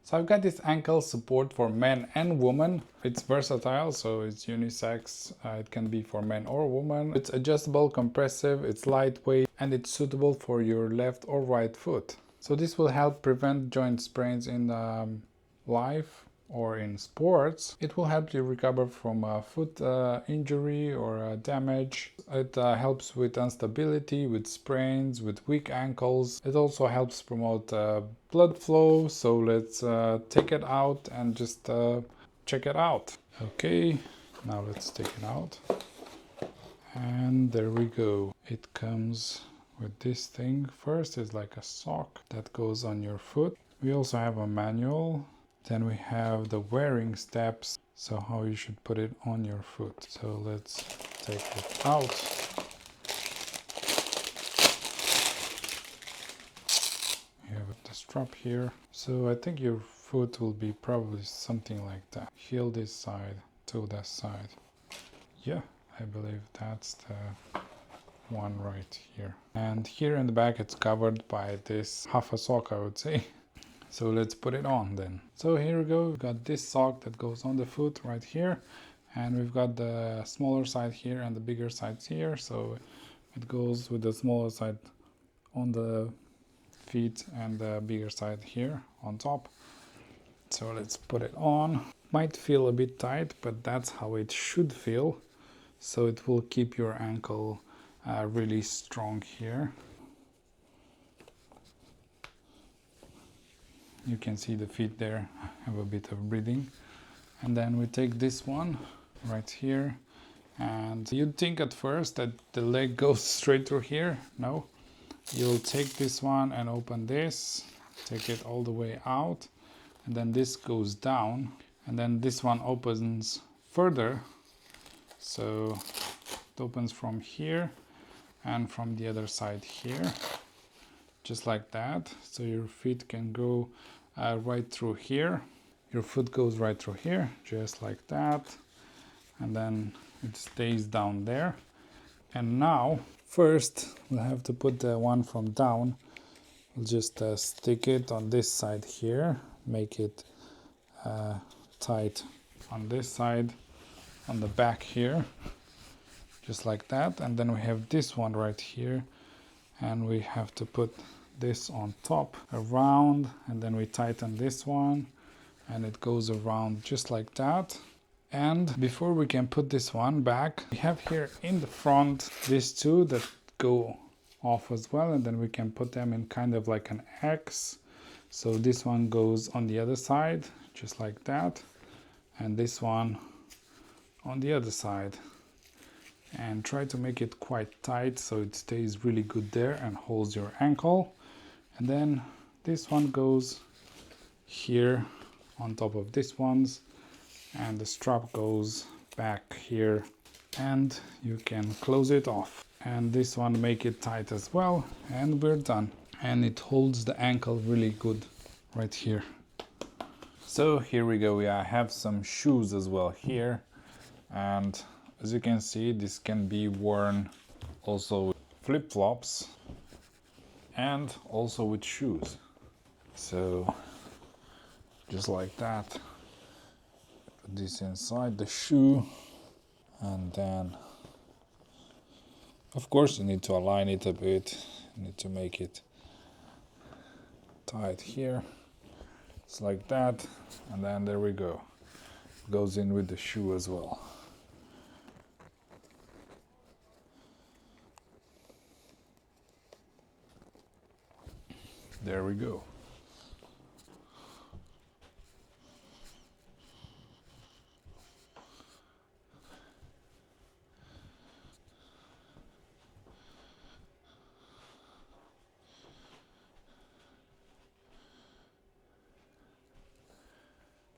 So I've got this ankle support for men and women. It's versatile, so it's unisex. It can be for men or women. It's adjustable, compressive, it's lightweight, and it's suitable for your left or right foot. So this will help prevent joint sprains in life or in sports. It will help you recover from a foot injury or damage. It helps with instability, with sprains, with weak ankles. It also helps promote blood flow. So let's take it out and just check it out. Okay, now let's take it out. And there we go. It comes with this thing. First is like a sock that goes on your foot. We also have a manual. Then we have the wearing steps, so how you should put it on your foot. So let's take it out. You have the strap here. So I think your foot will be probably something like that. Heel this side to that side. Yeah, I believe that's the one right here. And here in the back it's covered by this half a sock, I would say. So let's put it on then. So here we go. We've got this sock that goes on the foot right here. And we've got the smaller side here and the bigger side here. So it goes with the smaller side on the feet and the bigger side here on top. So let's put it on. Might feel a bit tight, but that's how it should feel. So it will keep your ankle really strong here. You can see the feet there have a bit of breathing. And then we take this one right here, and you'd think at first that the leg goes straight through here. No, you'll take this one and open this, take it all the way out, and then this goes down, and then this one opens further. So it opens from here and from the other side here, just like that. So your feet can go right through here. Your foot goes right through here, just like that. And then it stays down there. And now, first, we'll have to put the one from down. We'll just stick it on this side here, make it tight on this side, on the back here, just like that. And then we have this one right here, and we have to put this on top around, and then we tighten this one and it goes around just like that. And before we can put this one back, we have here in the front these two that go off as well, and then we can put them in kind of like an X. So this one goes on the other side just like that, and this one on the other side. And try to make it quite tight so it stays really good there and holds your ankle. And then this one goes here on top of this one's, and the strap goes back here, and you can close it off. And this one make it tight as well, and we're done. And it holds the ankle really good right here. So here we go. I have some shoes as well here, and as you can see, this can be worn also with flip-flops and also with shoes. So just like that, put this inside the shoe, and then of course you need to align it a bit. You need to make it tight here. It's like that, and then there we go. Goes in with the shoe as well. There we go.